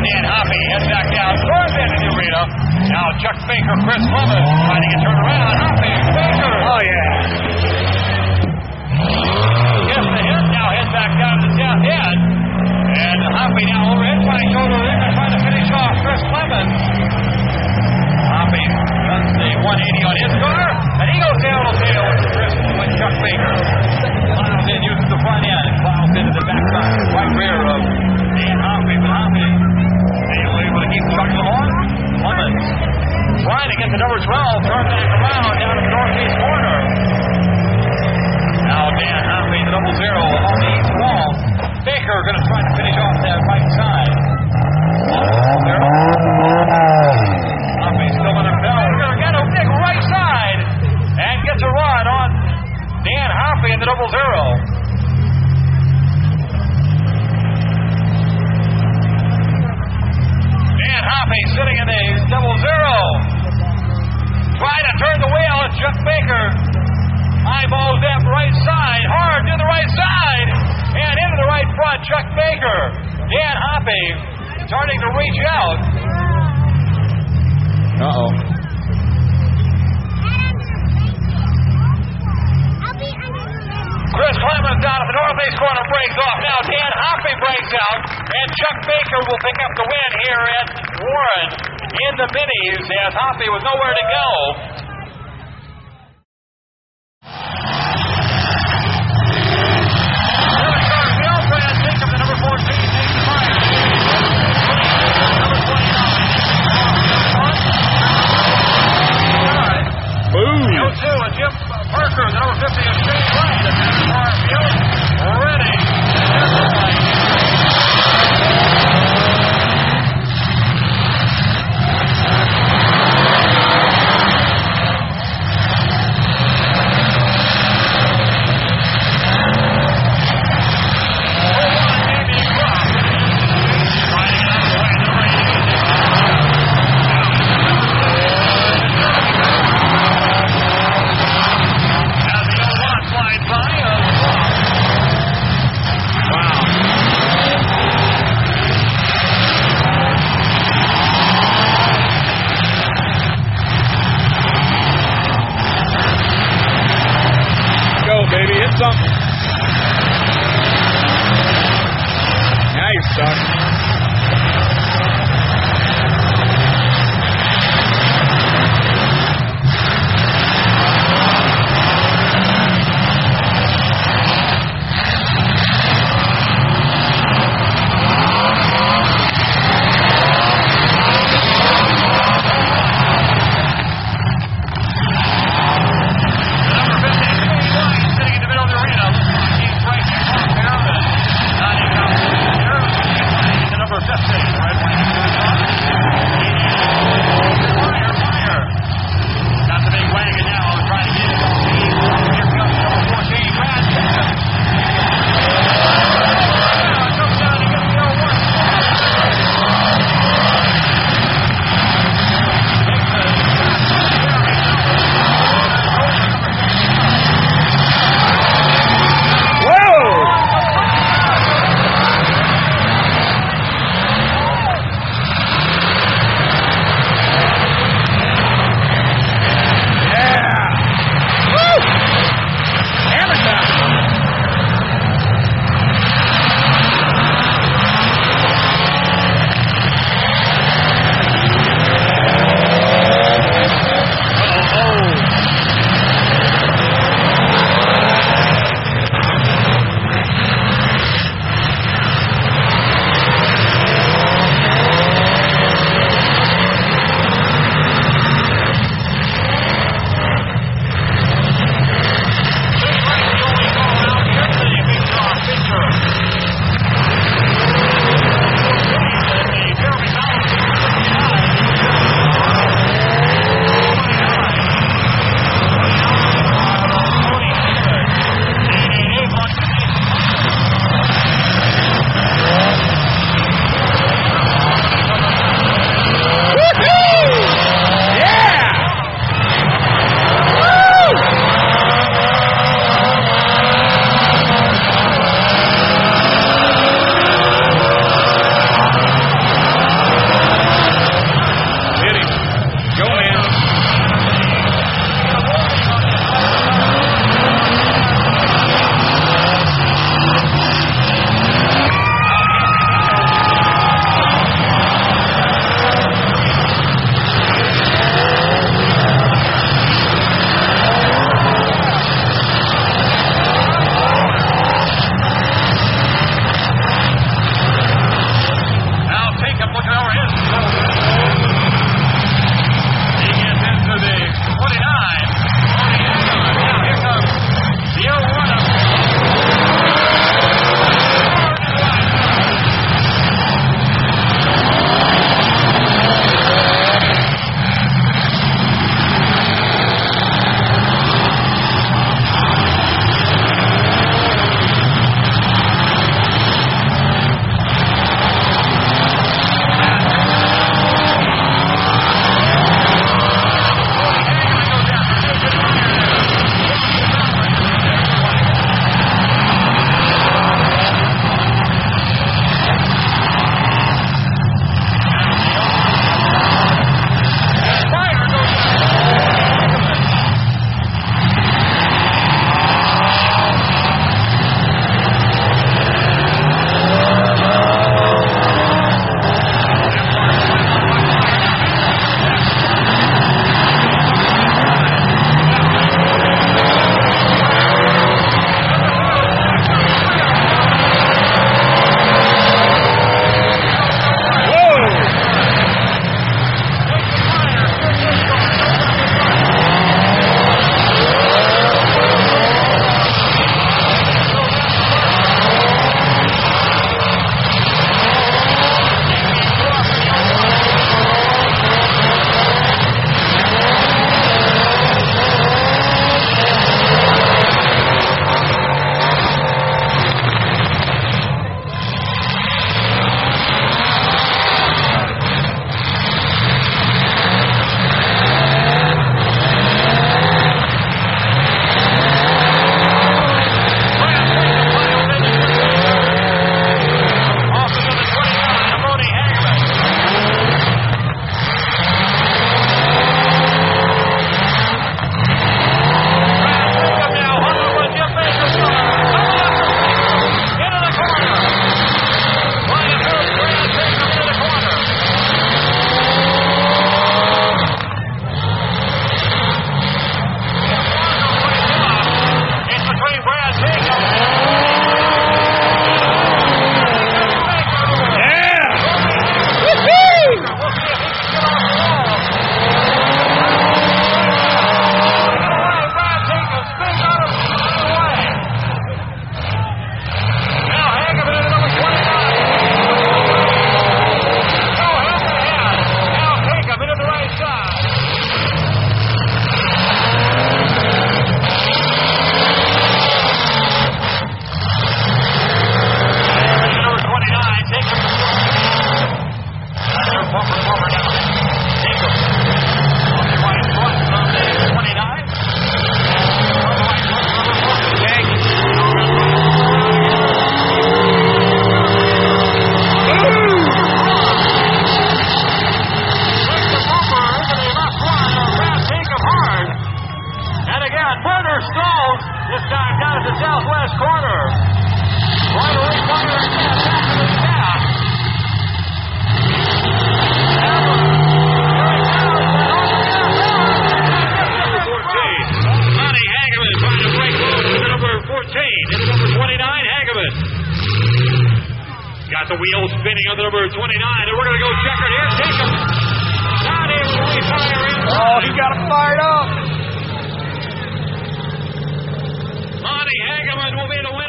Dan Hoppy heads back down towards the end of the arena. Now Chuck Baker, Chris Clemens trying to get turned around. Hoppy, Baker. Oh, yeah. Gets the hit. Now heads back down to the south end. And Hoppy now overhead trying to shoulder in and trying to finish off Chris Clemens. Hoppy does the 180 on his car. And he goes tail to tail with Chuck Baker. Clouds in, uses the front end. Clouds into the backside. Right rear of Dan Hoppy. But Hoppy able to keep chugging along. Clemens trying to get the number 12. Turn back around down to the northeast corner. Now Dan Hoppy, the 0-0 along the east wall. Baker going to try to finish off that right side. Hoppy still in the bell. We're going to get a big right side. And gets a run on Dan Hoppy in the 0-0. Dan Hoppy sitting in the 0-0. Trying to turn the wheel. It's Chuck Baker. Eyeballs that right side. Hard to the right side. And into the right front, Chuck Baker. Dan Hoppy starting to reach out. Uh-oh. Chris Clemens down at the northeast corner breaks off. Now Dan Hoppy breaks out. And Chuck Baker will pick up the win here at Warren in the minis as Hoppy was nowhere to go. Jim Parker, the number 50 of Shane Wright, the far field, ready. Baby, hit something. Now you're stuck. the southwest corner. Right away, corner and back to the cat. Lonnie Hageman trying to break loose with the number 14. It's number 29, Hageman. Got the wheels spinning on the number 29, and we're going to go checkered here. Take him. Not able to refire in. Oh, he got him fired up. Lonnie Hageman will be the winner.